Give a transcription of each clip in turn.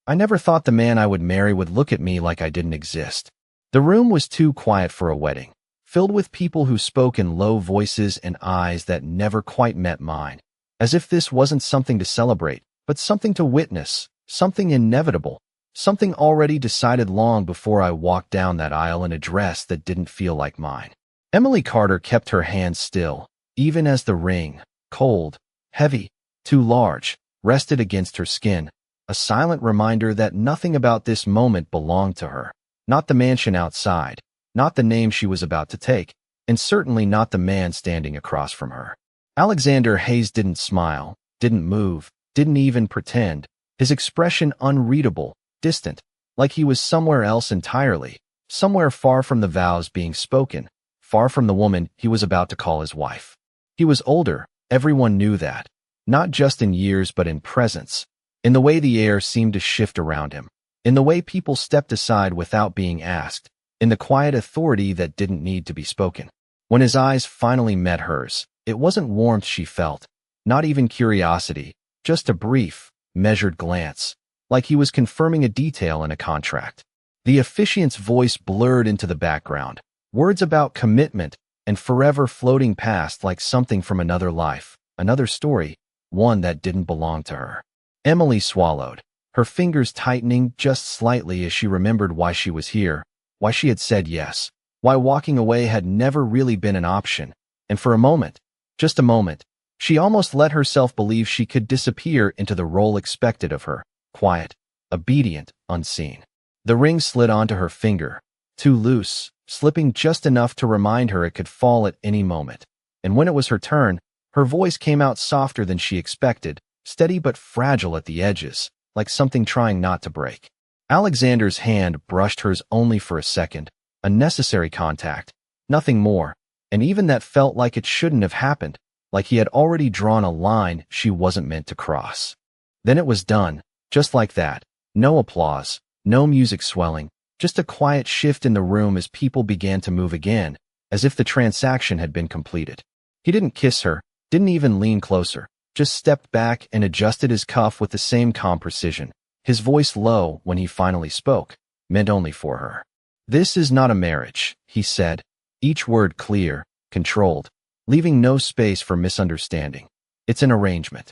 I never thought the man I would marry would look at me like I didn't exist. The room was too quiet for a wedding, filled with people who spoke in low voices and eyes that never quite met mine, as if this wasn't something to celebrate, but something to witness, something inevitable, something already decided long before I walked down that aisle in a dress that didn't feel like mine. Emily Carter kept her hands still, even as the ring, cold, heavy, too large, rested against her skin, a silent reminder that nothing about this moment belonged to her. Not the mansion outside, not the name she was about to take, and certainly not the man standing across from her. Alexander Hayes didn't smile, didn't move, didn't even pretend, his expression unreadable, distant, like he was somewhere else entirely, somewhere far from the vows being spoken, far from the woman he was about to call his wife. He was older, everyone knew that, not just in years but in presence, in the way the air seemed to shift around him, in the way people stepped aside without being asked, in the quiet authority that didn't need to be spoken. When his eyes finally met hers, it wasn't warmth she felt, not even curiosity, just a brief, measured glance, like he was confirming a detail in a contract. The officiant's voice blurred into the background, words about commitment and forever floating past like something from another life, another story, one that didn't belong to her. Emily swallowed, her fingers tightening just slightly as she remembered why she was here, why she had said yes, why walking away had never really been an option, and for a moment, just a moment, she almost let herself believe she could disappear into the role expected of her, quiet, obedient, unseen. The ring slid onto her finger, too loose, slipping just enough to remind her it could fall at any moment. And when it was her turn, her voice came out softer than she expected, steady but fragile at the edges, like something trying not to break. Alexander's hand brushed hers only for a second, a necessary contact, nothing more, and even that felt like it shouldn't have happened, like he had already drawn a line she wasn't meant to cross. Then it was done, just like that, no applause, no music swelling, just a quiet shift in the room as people began to move again, as if the transaction had been completed. He didn't kiss her, didn't even lean closer, just stepped back and adjusted his cuff with the same calm precision, his voice low when he finally spoke, meant only for her. "This is not a marriage," he said, each word clear, controlled, leaving no space for misunderstanding. "It's an arrangement."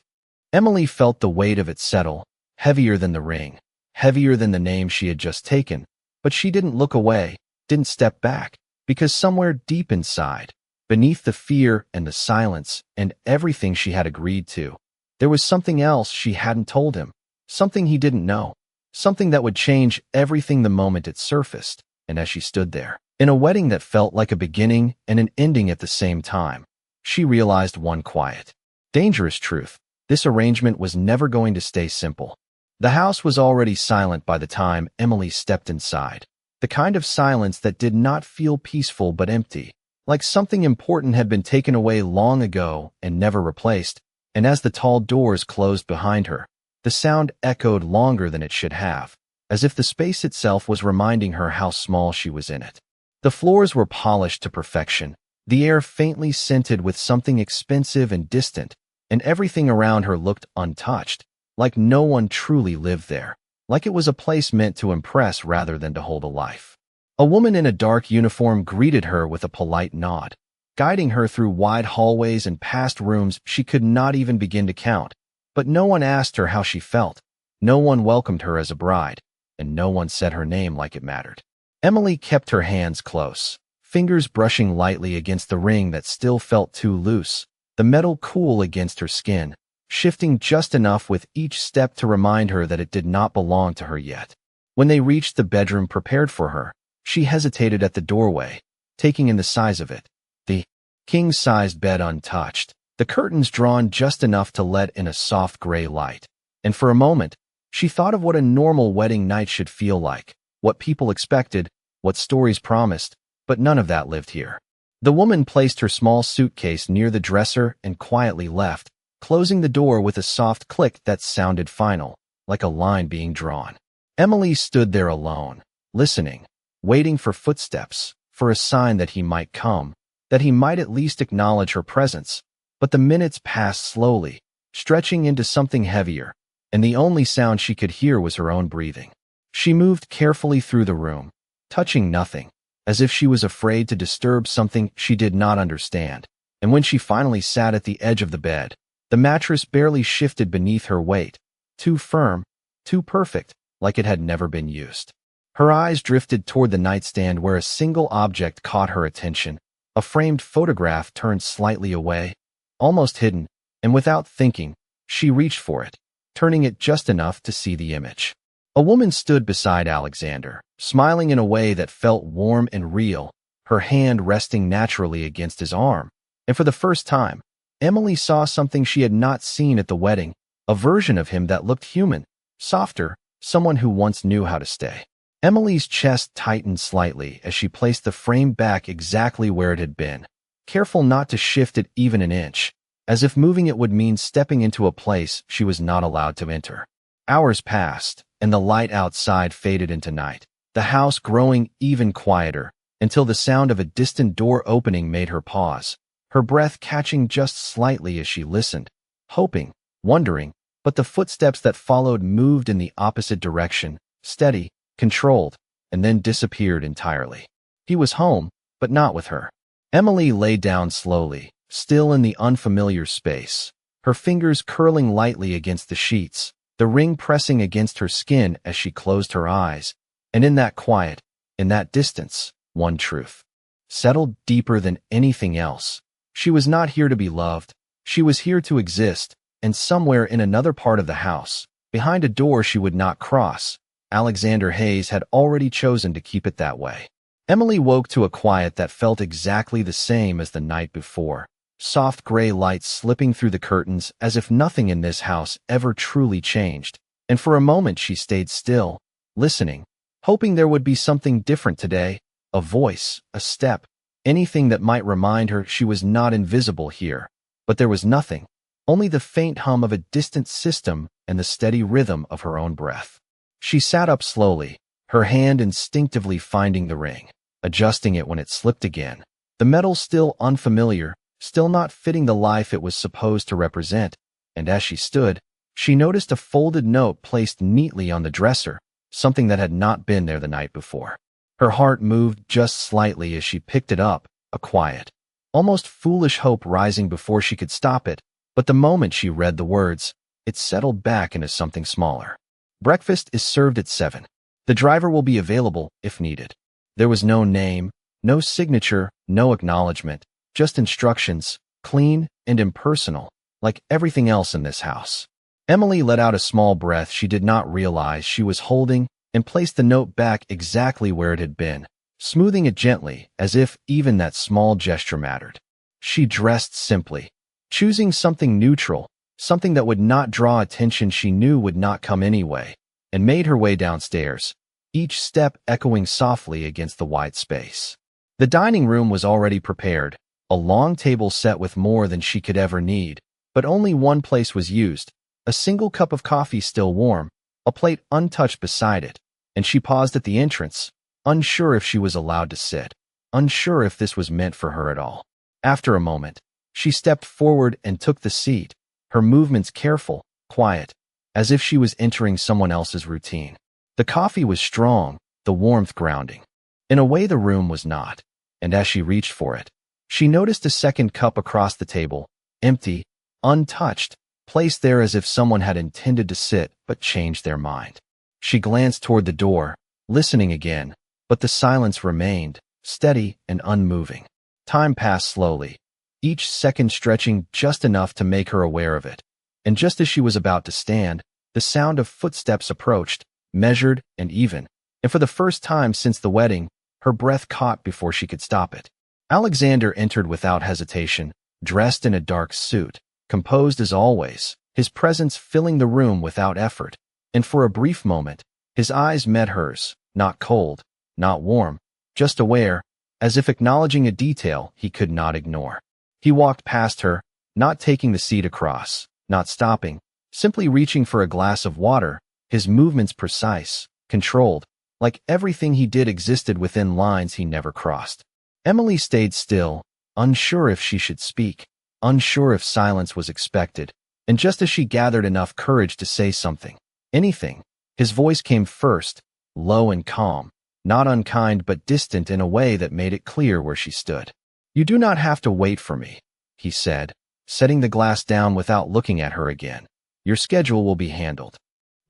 Emily felt the weight of it settle, heavier than the ring, heavier than the name she had just taken, but she didn't look away, didn't step back, because somewhere deep inside, beneath the fear and the silence and everything she had agreed to, there was something else she hadn't told him, something he didn't know, something that would change everything the moment it surfaced. And as she stood there, in a wedding that felt like a beginning and an ending at the same time, she realized one quiet, dangerous truth. This arrangement was never going to stay simple. The house was already silent by the time Emily stepped inside, the kind of silence that did not feel peaceful but empty, like something important had been taken away long ago and never replaced, and as the tall doors closed behind her, the sound echoed longer than it should have, as if the space itself was reminding her how small she was in it. The floors were polished to perfection, the air faintly scented with something expensive and distant, and everything around her looked untouched, like no one truly lived there, like it was a place meant to impress rather than to hold a life. A woman in a dark uniform greeted her with a polite nod, guiding her through wide hallways and past rooms she could not even begin to count, but no one asked her how she felt, no one welcomed her as a bride, and no one said her name like it mattered. Emily kept her hands close, fingers brushing lightly against the ring that still felt too loose, the metal cool against her skin, shifting just enough with each step to remind her that it did not belong to her yet. When they reached the bedroom prepared for her, she hesitated at the doorway, taking in the size of it. The king-sized bed untouched, the curtains drawn just enough to let in a soft gray light. And for a moment, she thought of what a normal wedding night should feel like, what people expected, what stories promised, but none of that lived here. The woman placed her small suitcase near the dresser and quietly left, closing the door with a soft click that sounded final, like a line being drawn. Emily stood there alone, listening, waiting for footsteps, for a sign that he might come, that he might at least acknowledge her presence. But the minutes passed slowly, stretching into something heavier, and the only sound she could hear was her own breathing. She moved carefully through the room, touching nothing, as if she was afraid to disturb something she did not understand. And when she finally sat at the edge of the bed, the mattress barely shifted beneath her weight, too firm, too perfect, like it had never been used. Her eyes drifted toward the nightstand where a single object caught her attention, a framed photograph turned slightly away, almost hidden, and without thinking, she reached for it, turning it just enough to see the image. A woman stood beside Alexander, smiling in a way that felt warm and real, her hand resting naturally against his arm. And for the first time, Emily saw something she had not seen at the wedding, a version of him that looked human, softer, someone who once knew how to stay. Emily's chest tightened slightly as she placed the frame back exactly where it had been, careful not to shift it even an inch, as if moving it would mean stepping into a place she was not allowed to enter. Hours passed, and the light outside faded into night, the house growing even quieter, until the sound of a distant door opening made her pause, her breath catching just slightly as she listened, hoping, wondering, but the footsteps that followed moved in the opposite direction, steady, controlled, and then disappeared entirely. He was home, but not with her. Emily lay down slowly, still in the unfamiliar space, her fingers curling lightly against the sheets, the ring pressing against her skin as she closed her eyes, and in that quiet, in that distance, one truth settled deeper than anything else. She was not here to be loved, she was here to exist, and somewhere in another part of the house, behind a door she would not cross, Alexander Hayes had already chosen to keep it that way. Emily woke to a quiet that felt exactly the same as the night before, soft gray light slipping through the curtains as if nothing in this house ever truly changed, and for a moment she stayed still, listening, hoping there would be something different today, a voice, a step, anything that might remind her she was not invisible here. But there was nothing, only the faint hum of a distant system and the steady rhythm of her own breath. She sat up slowly, her hand instinctively finding the ring, adjusting it when it slipped again, the metal still unfamiliar, still not fitting the life it was supposed to represent, and as she stood, she noticed a folded note placed neatly on the dresser, something that had not been there the night before. Her heart moved just slightly as she picked it up, a quiet, almost foolish hope rising before she could stop it, but the moment she read the words, it settled back into something smaller. Breakfast is served at 7. The driver will be available if needed. There was no name, no signature, no acknowledgement, just instructions, clean and impersonal, like everything else in this house. Emily let out a small breath she did not realize she was holding and placed the note back exactly where it had been, smoothing it gently as if even that small gesture mattered. She dressed simply, choosing something neutral, something that would not draw attention she knew would not come anyway, and made her way downstairs, each step echoing softly against the white space. The dining room was already prepared, a long table set with more than she could ever need, but only one place was used, a single cup of coffee still warm, a plate untouched beside it, and she paused at the entrance, unsure if she was allowed to sit, unsure if this was meant for her at all. After a moment, she stepped forward and took the seat, her movements careful, quiet, as if she was entering someone else's routine. The coffee was strong, the warmth grounding. In a way the room was not, and as she reached for it, she noticed a second cup across the table, empty, untouched, placed there as if someone had intended to sit but changed their mind. She glanced toward the door, listening again, but the silence remained, steady and unmoving. Time passed slowly, each second stretching just enough to make her aware of it, and just as she was about to stand, the sound of footsteps approached, measured and even, and for the first time since the wedding, her breath caught before she could stop it. Alexander entered without hesitation, dressed in a dark suit, composed as always, his presence filling the room without effort, and for a brief moment, his eyes met hers, not cold, not warm, just aware, as if acknowledging a detail he could not ignore. He walked past her, not taking the seat across, not stopping, simply reaching for a glass of water, his movements precise, controlled, like everything he did existed within lines he never crossed. Emily stayed still, unsure if she should speak, unsure if silence was expected, And just as she gathered enough courage to say something, anything, his voice came first, low and calm, not unkind but distant in a way that made it clear where she stood. "You do not have to wait for me," he said, setting the glass down without looking at her again. "Your schedule will be handled."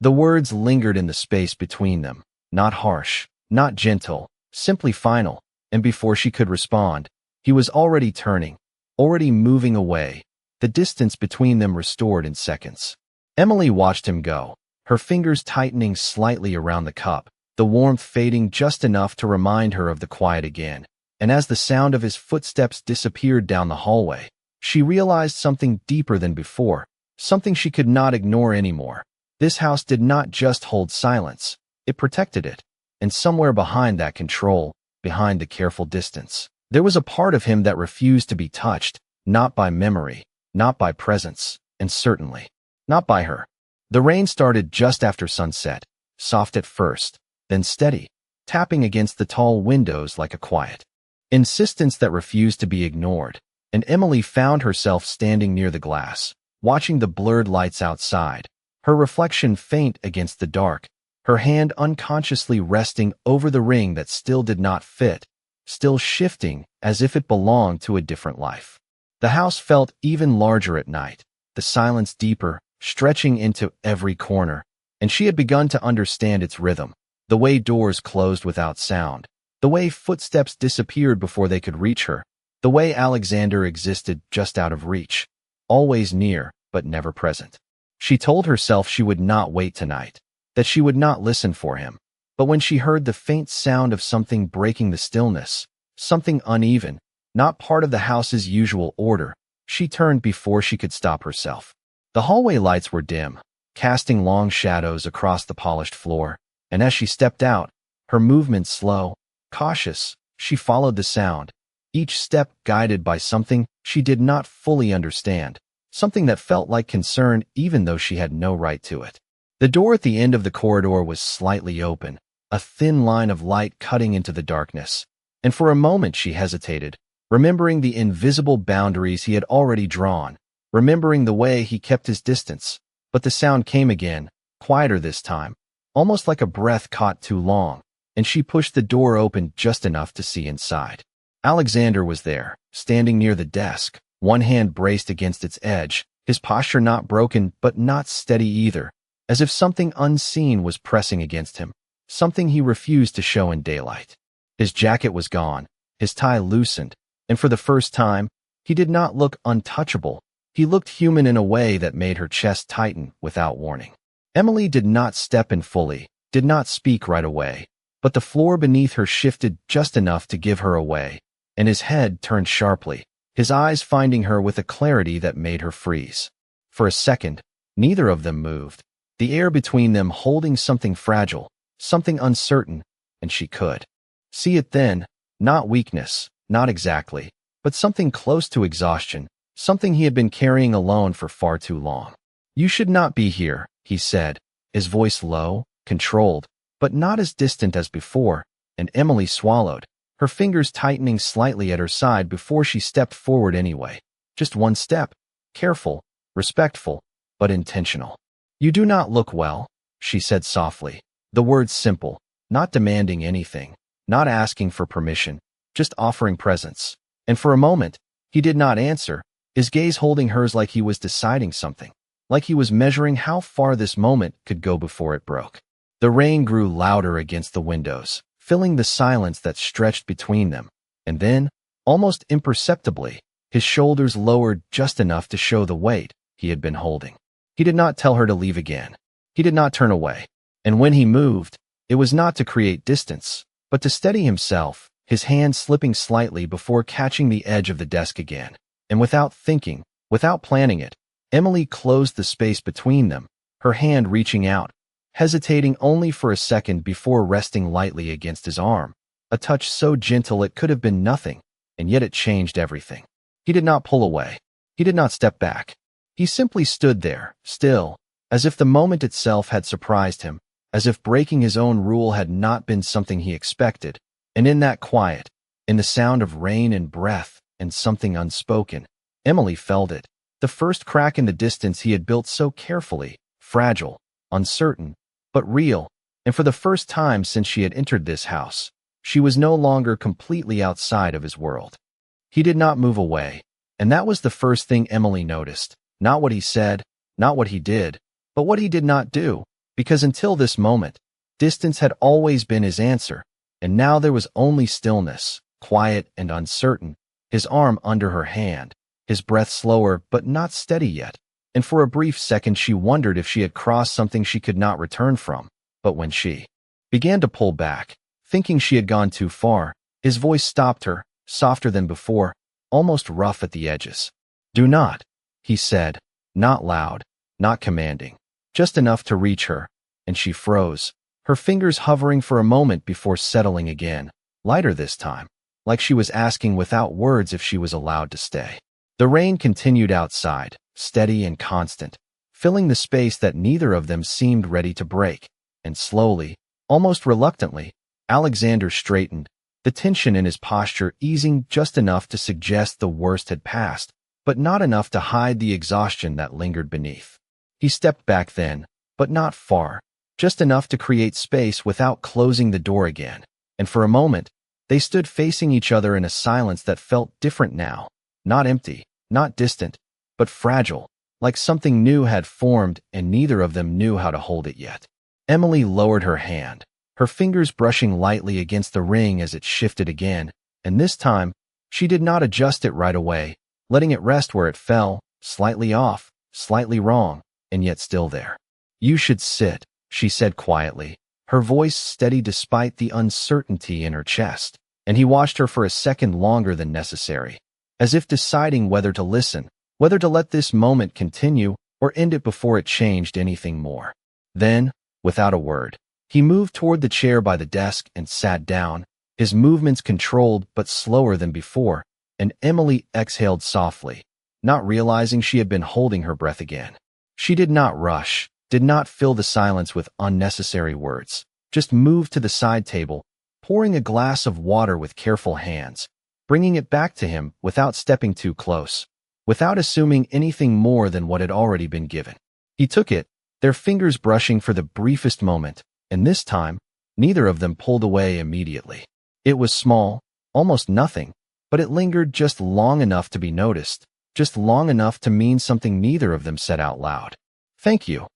The words lingered in the space between them, not harsh, not gentle, simply final, and before she could respond, he was already turning, already moving away, the distance between them restored in seconds. Emily watched him go, her fingers tightening slightly around the cup, the warmth fading just enough to remind her of the quiet again, and as the sound of his footsteps disappeared down the hallway, she realized something deeper than before, something she could not ignore anymore. This house did not just hold silence, it protected it, and somewhere behind that control, behind the careful distance, there was a part of him that refused to be touched, not by memory, not by presence, and certainly not by her. The rain started just after sunset, soft at first, then steady, tapping against the tall windows like a quiet insistence that refused to be ignored, and Emily found herself standing near the glass, watching the blurred lights outside, her reflection faint against the dark, her hand unconsciously resting over the ring that still did not fit, still shifting as if it belonged to a different life. The house felt even larger at night, the silence deeper, stretching into every corner, and she had begun to understand its rhythm, the way doors closed without sound, the way footsteps disappeared before they could reach her, the way Alexander existed just out of reach, always near but never present. She told herself she would not wait tonight, that she would not listen for him, but when she heard the faint sound of something breaking the stillness, something uneven, not part of the house's usual order, she turned before she could stop herself. The hallway lights were dim, casting long shadows across the polished floor, and as she stepped out, her movements slow, cautious, she followed the sound, each step guided by something she did not fully understand, something that felt like concern even though she had no right to it. The door at the end of the corridor was slightly open, a thin line of light cutting into the darkness, and for a moment she hesitated, remembering the invisible boundaries he had already drawn, remembering the way he kept his distance, but the sound came again, quieter this time, almost like a breath caught too long, and she pushed the door open just enough to see inside. Alexander was there, standing near the desk, one hand braced against its edge, his posture not broken but not steady either, as if something unseen was pressing against him, something he refused to show in daylight. His jacket was gone, his tie loosened, and for the first time, he did not look untouchable. He looked human in a way that made her chest tighten without warning. Emily did not step in fully, did not speak right away, but the floor beneath her shifted just enough to give her away, and his head turned sharply, his eyes finding her with a clarity that made her freeze. For a second, neither of them moved, the air between them holding something fragile, something uncertain, and she could see it then, not weakness, not exactly, but something close to exhaustion, something he had been carrying alone for far too long. "You should not be here," he said, his voice low, controlled, but not as distant as before, and Emily swallowed, her fingers tightening slightly at her side before she stepped forward anyway. Just one step, careful, respectful, but intentional. "You do not look well," she said softly, the words simple, not demanding anything, not asking for permission, just offering presence. And for a moment, he did not answer, his gaze holding hers like he was deciding something, like he was measuring how far this moment could go before it broke. The rain grew louder against the windows, filling the silence that stretched between them, and then, almost imperceptibly, his shoulders lowered just enough to show the weight he had been holding. He did not tell her to leave again. He did not turn away, and when he moved, it was not to create distance, but to steady himself, his hand slipping slightly before catching the edge of the desk again. And without thinking, without planning it, Emily closed the space between them, her hand reaching out, hesitating only for a second before resting lightly against his arm, a touch so gentle it could have been nothing, and yet it changed everything. He did not pull away. He did not step back. He simply stood there, still, as if the moment itself had surprised him, as if breaking his own rule had not been something he expected, and in that quiet, in the sound of rain and breath and something unspoken, Emily felt it, The first crack in the distance he had built so carefully, fragile, uncertain, but real, and for the first time since she had entered this house, she was no longer completely outside of his world. He did not move away, and that was the first thing Emily noticed. Not what he said, not what he did, but what he did not do, because until this moment, distance had always been his answer, and now there was only stillness, quiet and uncertain, his arm under her hand, his breath slower but not steady yet, and for a brief second she wondered if she had crossed something she could not return from. But when she began to pull back, thinking she had gone too far, his voice stopped her, softer than before, almost rough at the edges. "Do not," he said, not loud, not commanding, just enough to reach her, and she froze, her fingers hovering for a moment before settling again, lighter this time, like she was asking without words if she was allowed to stay. The rain continued outside, steady and constant, filling the space that neither of them seemed ready to break, and slowly, almost reluctantly, Alexander straightened, the tension in his posture easing just enough to suggest the worst had passed, but not enough to hide the exhaustion that lingered beneath. He stepped back then, but not far, just enough to create space without closing the door again, and for a moment, they stood facing each other in a silence that felt different now, not empty, not distant, but fragile, like something new had formed and neither of them knew how to hold it yet. Emily lowered her hand, her fingers brushing lightly against the ring as it shifted again, and this time, she did not adjust it right away, letting it rest where it fell, slightly off, slightly wrong, and yet still there. "You should sit," she said quietly, her voice steady despite the uncertainty in her chest, and he watched her for a second longer than necessary, as if deciding whether to listen, whether to let this moment continue or end it before it changed anything more. Then, without a word, he moved toward the chair by the desk and sat down, his movements controlled but slower than before, and Emily exhaled softly, not realizing she had been holding her breath again. She did not rush, did not fill the silence with unnecessary words, just moved to the side table, pouring a glass of water with careful hands, bringing it back to him without stepping too close, without assuming anything more than what had already been given. He took it, their fingers brushing for the briefest moment, and this time, neither of them pulled away immediately. It was small, almost nothing, but it lingered just long enough to be noticed, just long enough to mean something neither of them said out loud. "Thank you,"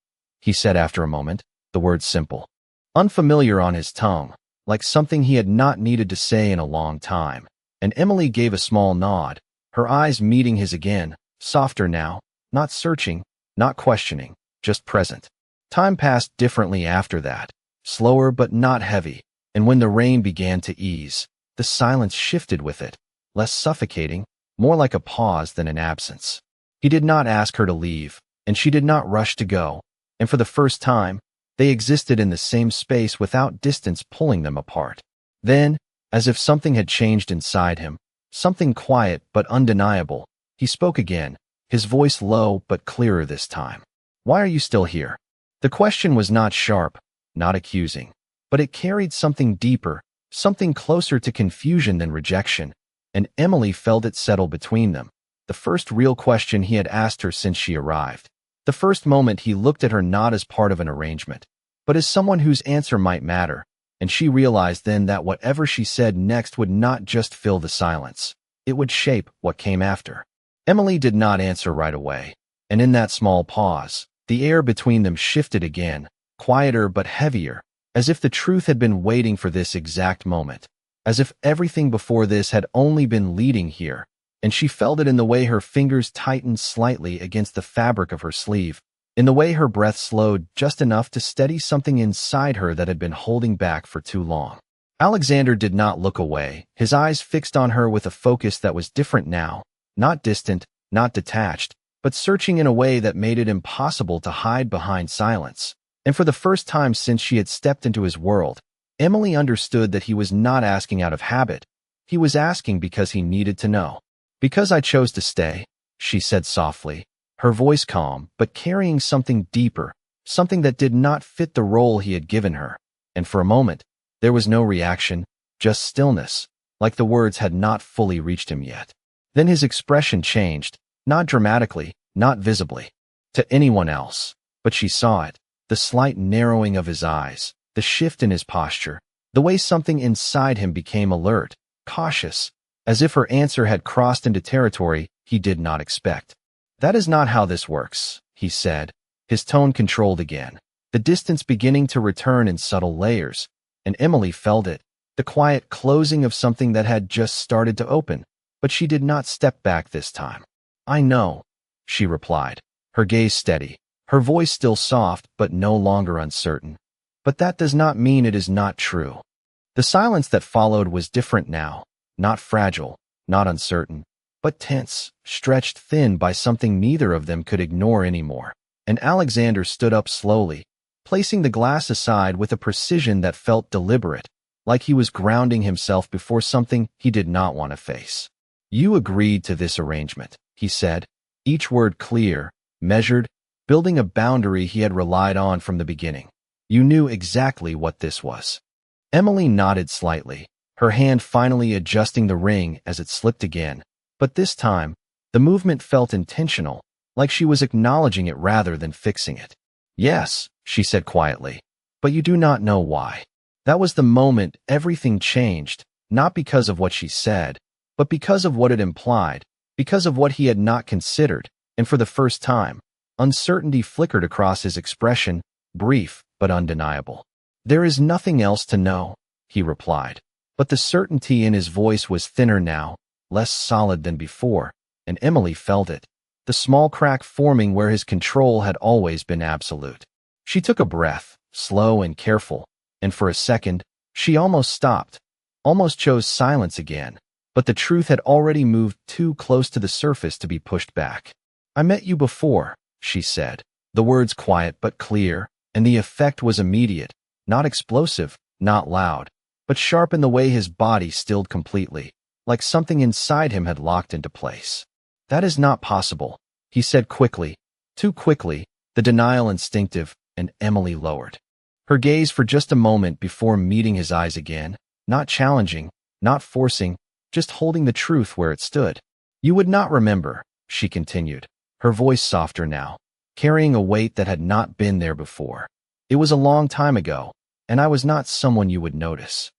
he said after a moment, the words simple, unfamiliar on his tongue, like something he had not needed to say in a long time, and Emily gave a small nod, her eyes meeting his again, softer now, not searching, not questioning, just present. Time passed differently after that, slower but not heavy, and when the rain began to ease, the silence shifted with it, less suffocating, more like a pause than an absence. He did not ask her to leave, and she did not rush to go, and for the first time, they existed in the same space without distance pulling them apart. Then, as if something had changed inside him, something quiet but undeniable, he spoke again, his voice low but clearer this time. "Why are you still here?" The question was not sharp, not accusing, but it carried something deeper, something closer to confusion than rejection, and Emily felt it settle between them, the first real question he had asked her since she arrived. The first moment he looked at her not as part of an arrangement, but as someone whose answer might matter, and she realized then that whatever she said next would not just fill the silence, it would shape what came after. Emily did not answer right away, and in that small pause, the air between them shifted again, quieter but heavier, as if the truth had been waiting for this exact moment, as if everything before this had only been leading here, and she felt it in the way her fingers tightened slightly against the fabric of her sleeve, in the way her breath slowed just enough to steady something inside her that had been holding back for too long. Alexander did not look away, his eyes fixed on her with a focus that was different now, not distant, not detached, but searching in a way that made it impossible to hide behind silence. And for the first time since she had stepped into his world, Emily understood that he was not asking out of habit. He was asking because he needed to know. "Because I chose to stay," she said softly, her voice calm but carrying something deeper, something that did not fit the role he had given her. And for a moment, there was no reaction, just stillness, like the words had not fully reached him yet. Then his expression changed, not dramatically, not visibly to anyone else. But she saw it, the slight narrowing of his eyes, the shift in his posture, the way something inside him became alert, cautious, as if her answer had crossed into territory he did not expect. "That is not how this works," he said, his tone controlled again, the distance beginning to return in subtle layers, and Emily felt it, the quiet closing of something that had just started to open, but she did not step back this time. "I know," she replied, her gaze steady, her voice still soft but no longer uncertain. "But that does not mean it is not true." The silence that followed was different now, not fragile, not uncertain, but tense, stretched thin by something neither of them could ignore anymore. And Alexander stood up slowly, placing the glass aside with a precision that felt deliberate, like he was grounding himself before something he did not want to face. "You agreed to this arrangement," he said, each word clear, measured, building a boundary he had relied on from the beginning. "You knew exactly what this was." Emily nodded slightly, her hand finally adjusting the ring as it slipped again, but this time, the movement felt intentional, like she was acknowledging it rather than fixing it. "Yes," she said quietly, "but you do not know why." That was the moment everything changed, not because of what she said, but because of what it implied, because of what he had not considered, and for the first time, uncertainty flickered across his expression, brief but undeniable. "There is nothing else to know," he replied, but the certainty in his voice was thinner now, less solid than before, and Emily felt it, the small crack forming where his control had always been absolute. She took a breath, slow and careful, and for a second, she almost stopped, almost chose silence again, but the truth had already moved too close to the surface to be pushed back. "I met you before," she said, the words quiet but clear, and the effect was immediate, not explosive, not loud, but sharp in the way his body stilled completely, like something inside him had locked into place. "That is not possible," he said quickly, too quickly, the denial instinctive, and Emily lowered her gaze for just a moment before meeting his eyes again, not challenging, not forcing, just holding the truth where it stood. "You would not remember," she continued, her voice softer now, carrying a weight that had not been there before. "It was a long time ago, and I was not someone you would notice."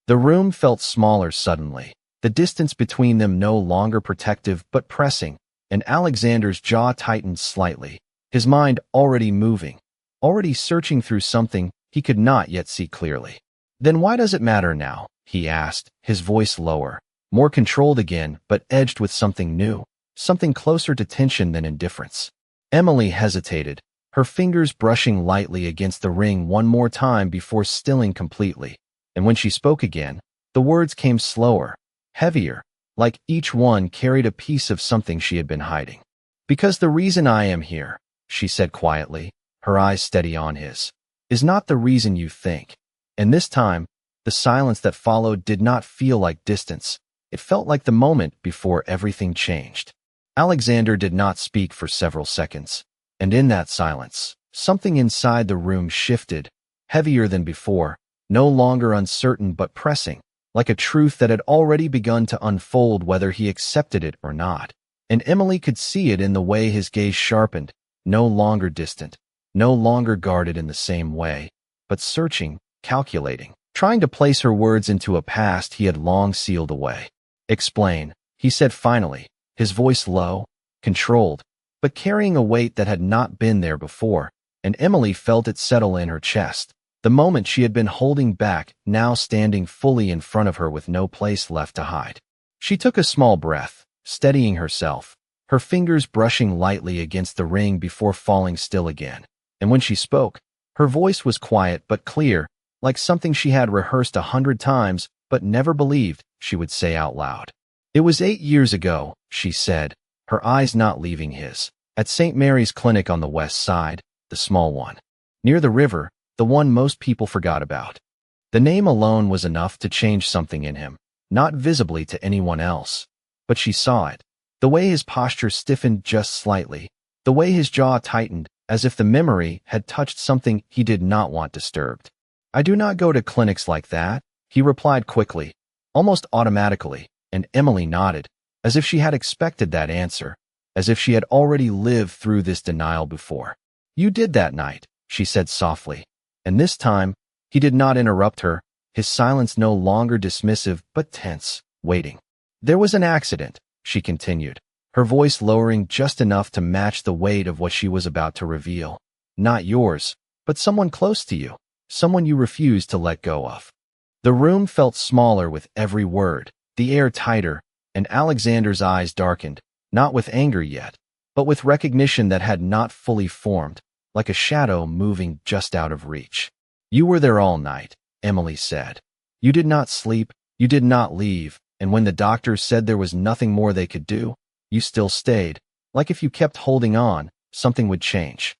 The room felt smaller suddenly, the distance between them no longer protective but pressing, and Alexander's jaw tightened slightly, his mind already moving, already searching through something he could not yet see clearly. "Then why does it matter now?" he asked, his voice lower, more controlled again but edged with something new, something closer to tension than indifference. Emily hesitated, her fingers brushing lightly against the ring one more time before stilling completely, and when she spoke again, the words came slower, heavier, like each one carried a piece of something she had been hiding. "Because the reason I am here," she said quietly, her eyes steady on his, "is not the reason you think." And this time, the silence that followed did not feel like distance. It felt like the moment before everything changed. Alexander did not speak for several seconds, and in that silence, something inside the room shifted, heavier than before, no longer uncertain but pressing, like a truth that had already begun to unfold whether he accepted it or not. And Emily could see it in the way his gaze sharpened, no longer distant, no longer guarded in the same way, but searching, calculating, trying to place her words into a past he had long sealed away. "Explain," he said finally, his voice low, controlled, but carrying a weight that had not been there before, and Emily felt it settle in her chest, the moment she had been holding back now standing fully in front of her with no place left to hide. She took a small breath, steadying herself, her fingers brushing lightly against the ring before falling still again, and when she spoke, her voice was quiet but clear, like something she had rehearsed 100 times but never believed she would say out loud. "It was 8 years ago," she said, her eyes not leaving his, "at St. Mary's Clinic on the west side, the small one. Near the river, the one most people forgot about." The name alone was enough to change something in him, not visibly to anyone else, but she saw it, the way his posture stiffened just slightly, the way his jaw tightened, as if the memory had touched something he did not want disturbed. "I do not go to clinics like that," he replied quickly, almost automatically, and Emily nodded, as if she had expected that answer, as if she had already lived through this denial before. "You did that night," she said softly. And this time, he did not interrupt her, his silence no longer dismissive but tense, waiting. "There was an accident," she continued, her voice lowering just enough to match the weight of what she was about to reveal. "Not yours, but someone close to you, someone you refused to let go of." The room felt smaller with every word, the air tighter, and Alexander's eyes darkened, not with anger yet, but with recognition that had not fully formed, like a shadow moving just out of reach. "You were there all night," Emily said. "You did not sleep, you did not leave, and when the doctors said there was nothing more they could do, you still stayed, like if you kept holding on, something would change."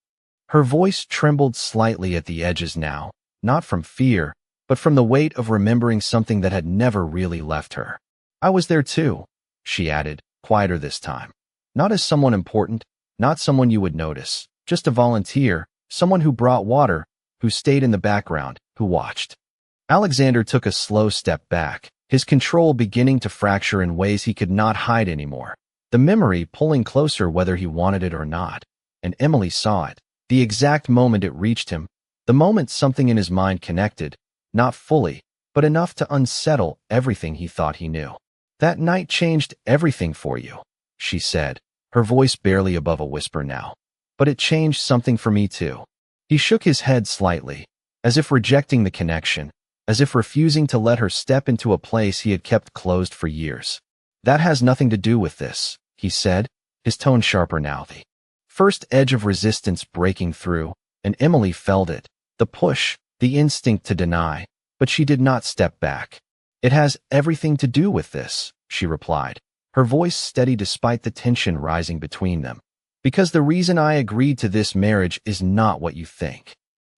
Her voice trembled slightly at the edges now, not from fear, but from the weight of remembering something that had never really left her. "I was there too," she added, quieter this time. "Not as someone important, not someone you would notice, just a volunteer, someone who brought water, who stayed in the background, who watched." Alexander took a slow step back, his control beginning to fracture in ways he could not hide anymore, the memory pulling closer whether he wanted it or not. And Emily saw it, the exact moment it reached him, the moment something in his mind connected, not fully, but enough to unsettle everything he thought he knew. "That night changed everything for you," she said, her voice barely above a whisper now. "But it changed something for me too." He shook his head slightly, as if rejecting the connection, as if refusing to let her step into a place he had kept closed for years. "That has nothing to do with this," he said, his tone sharper now, the first edge of resistance breaking through, and Emily felt it, the push, the instinct to deny, but she did not step back. "It has everything to do with this," she replied, her voice steady despite the tension rising between them. "Because the reason I agreed to this marriage is not what you think."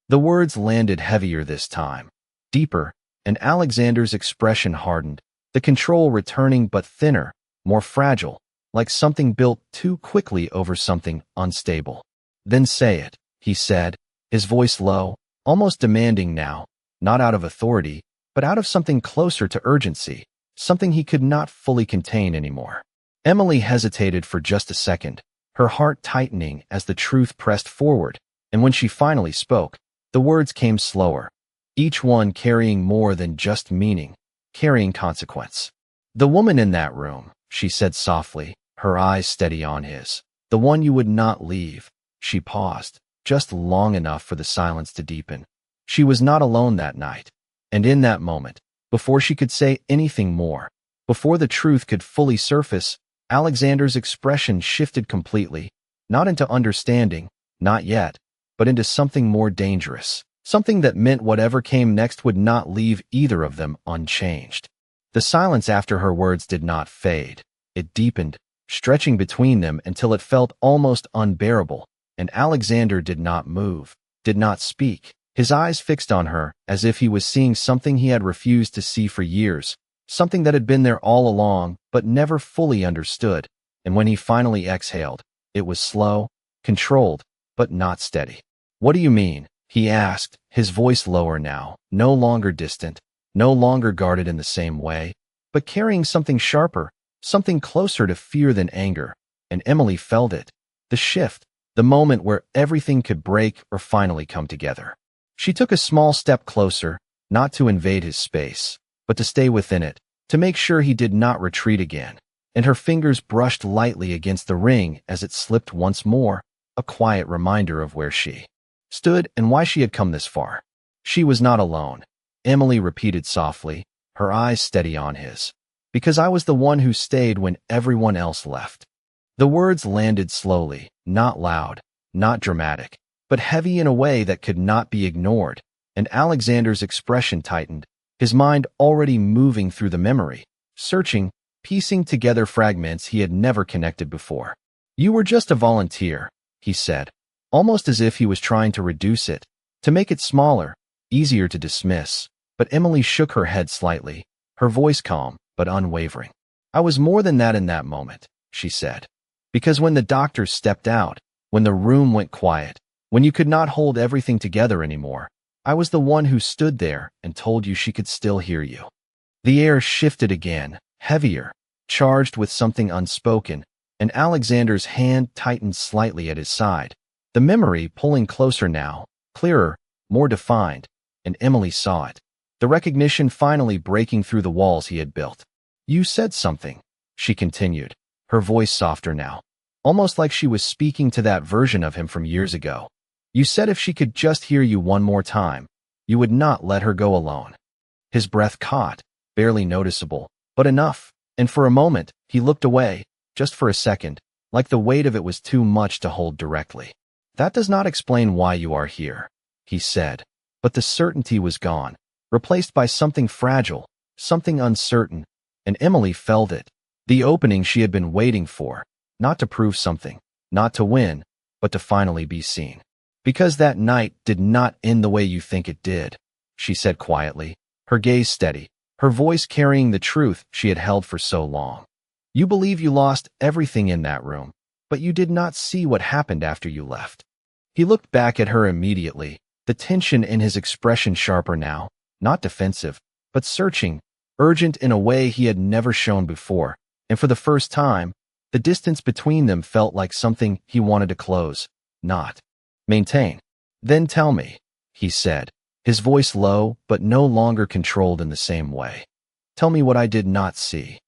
The words landed heavier this time, deeper, and Alexander's expression hardened, the control returning but thinner, more fragile, like something built too quickly over something unstable. "Then say it," he said, his voice low, almost demanding now, not out of authority, but out of something closer to urgency, something he could not fully contain anymore. Emily hesitated for just a second, her heart tightening as the truth pressed forward, and when she finally spoke, the words came slower, each one carrying more than just meaning, carrying consequence. "The woman in that room," she said softly, her eyes steady on his. "The one you would not leave." She paused, just long enough for the silence to deepen. She was not alone that night, and in that moment, before she could say anything more, before the truth could fully surface, Alexander's expression shifted completely, not into understanding, not yet, but into something more dangerous, something that meant whatever came next would not leave either of them unchanged. The silence after her words did not fade. It deepened, stretching between them until it felt almost unbearable, and Alexander did not move, did not speak, his eyes fixed on her as if he was seeing something he had refused to see for years, something that had been there all along but never fully understood, and when he finally exhaled, it was slow, controlled, but not steady. "What do you mean?" he asked, his voice lower now, no longer distant, no longer guarded in the same way, but carrying something sharper, something closer to fear than anger, and Emily felt it, the shift, the moment where everything could break or finally come together. She took a small step closer, not to invade his space, but to stay within it, to make sure he did not retreat again, and her fingers brushed lightly against the ring as it slipped once more, a quiet reminder of where she stood and why she had come this far. She was not alone, Emily repeated softly, her eyes steady on his. "Because I was the one who stayed when everyone else left." The words landed slowly, not loud, not dramatic, but heavy in a way that could not be ignored, and Alexander's expression tightened, his mind already moving through the memory, searching, piecing together fragments he had never connected before. "You were just a volunteer," he said, almost as if he was trying to reduce it, to make it smaller, easier to dismiss, but Emily shook her head slightly, her voice calm but unwavering. "I was more than that in that moment," she said. "Because when the doctors stepped out, when the room went quiet, when you could not hold everything together anymore, I was the one who stood there and told you she could still hear you." The air shifted again, heavier, charged with something unspoken, and Alexander's hand tightened slightly at his side. The memory pulling closer now, clearer, more defined, and Emily saw it. The recognition finally breaking through the walls he had built. "You said something," she continued, her voice softer now, almost like she was speaking to that version of him from years ago. "You said if she could just hear you one more time, you would not let her go alone." His breath caught, barely noticeable, but enough, and for a moment, he looked away, just for a second, like the weight of it was too much to hold directly. "That does not explain why you are here," he said, but the certainty was gone, replaced by something fragile, something uncertain, and Emily felt it, the opening she had been waiting for, not to prove something, not to win, but to finally be seen. "Because that night did not end the way you think it did," she said quietly, her gaze steady, her voice carrying the truth she had held for so long. "You believe you lost everything in that room, but you did not see what happened after you left." He looked back at her immediately, the tension in his expression sharper now, not defensive, but searching, urgent in a way he had never shown before, and for the first time, the distance between them felt like something he wanted to close, not maintain. "Then tell me," he said, his voice low but no longer controlled in the same way. "Tell me what I did not see."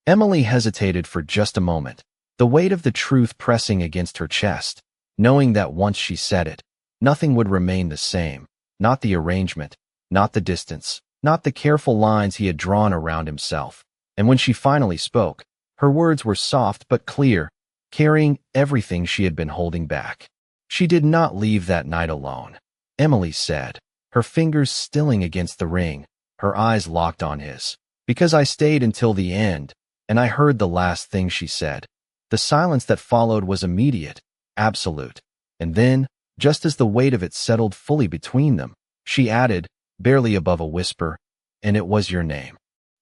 Emily hesitated for just a moment, the weight of the truth pressing against her chest, knowing that once she said it, nothing would remain the same, not the arrangement, not the distance, not the careful lines he had drawn around himself. And when she finally spoke, her words were soft but clear, carrying everything she had been holding back. "She did not leave that night alone," Emily said, her fingers stilling against the ring, her eyes locked on his. "Because I stayed until the end, and I heard the last thing she said." The silence that followed was immediate, absolute. And then, just as the weight of it settled fully between them, she added, barely above a whisper, "And it was your name."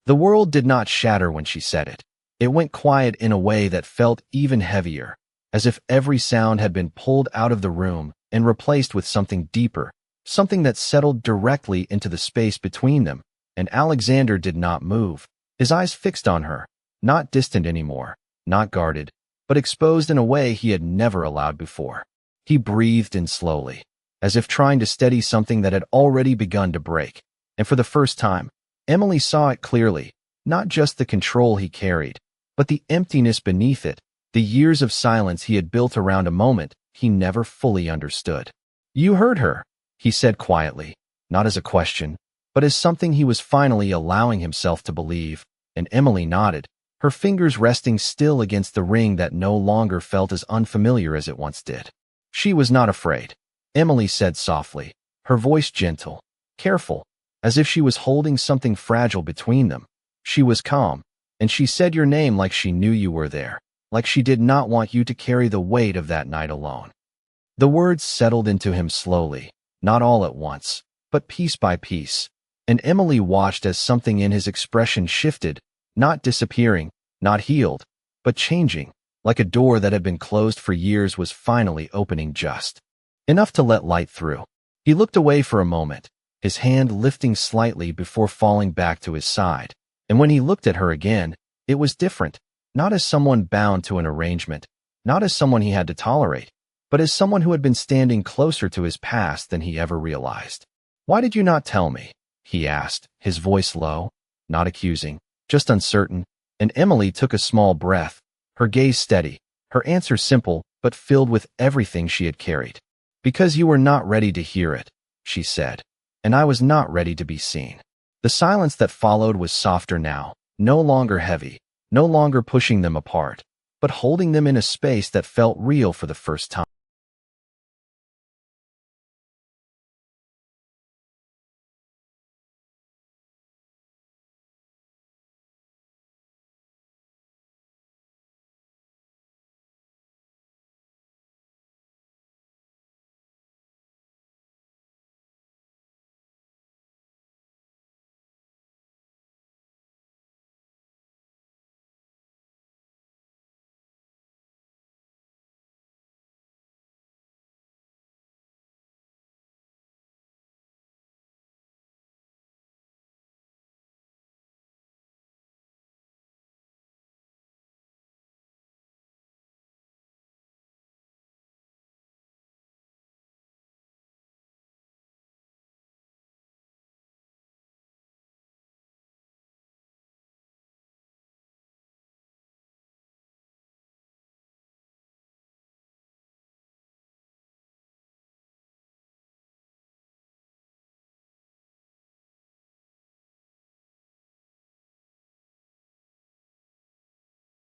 The world did not shatter when she said it. It went quiet in a way that felt even heavier, as if every sound had been pulled out of the room and replaced with something deeper, something that settled directly into the space between them. And Alexander did not move, his eyes fixed on her, not distant anymore, not guarded, but exposed in a way he had never allowed before. He breathed in slowly, as if trying to steady something that had already begun to break. And for the first time, Emily saw it clearly, not just the control he carried, but the emptiness beneath it, the years of silence he had built around a moment he never fully understood. "You heard her," he said quietly, not as a question, but as something he was finally allowing himself to believe, and Emily nodded, her fingers resting still against the ring that no longer felt as unfamiliar as it once did. She was not afraid, Emily said softly, her voice gentle, careful, as if she was holding something fragile between them. She was calm, and she said your name like she knew you were there, like she did not want you to carry the weight of that night alone. The words settled into him slowly, not all at once, but piece by piece, and Emily watched as something in his expression shifted, not disappearing, not healed, but changing, like a door that had been closed for years was finally opening just enough to let light through. He looked away for a moment, his hand lifting slightly before falling back to his side, and when he looked at her again, it was different, not as someone bound to an arrangement, not as someone he had to tolerate, but as someone who had been standing closer to his past than he ever realized. "Why did you not tell me?" he asked, his voice low, not accusing, just uncertain, and Emily took a small breath, her gaze steady, her answer simple but filled with everything she had carried. "Because you were not ready to hear it," she said, "and I was not ready to be seen." The silence that followed was softer now, no longer heavy, no longer pushing them apart, but holding them in a space that felt real for the first time.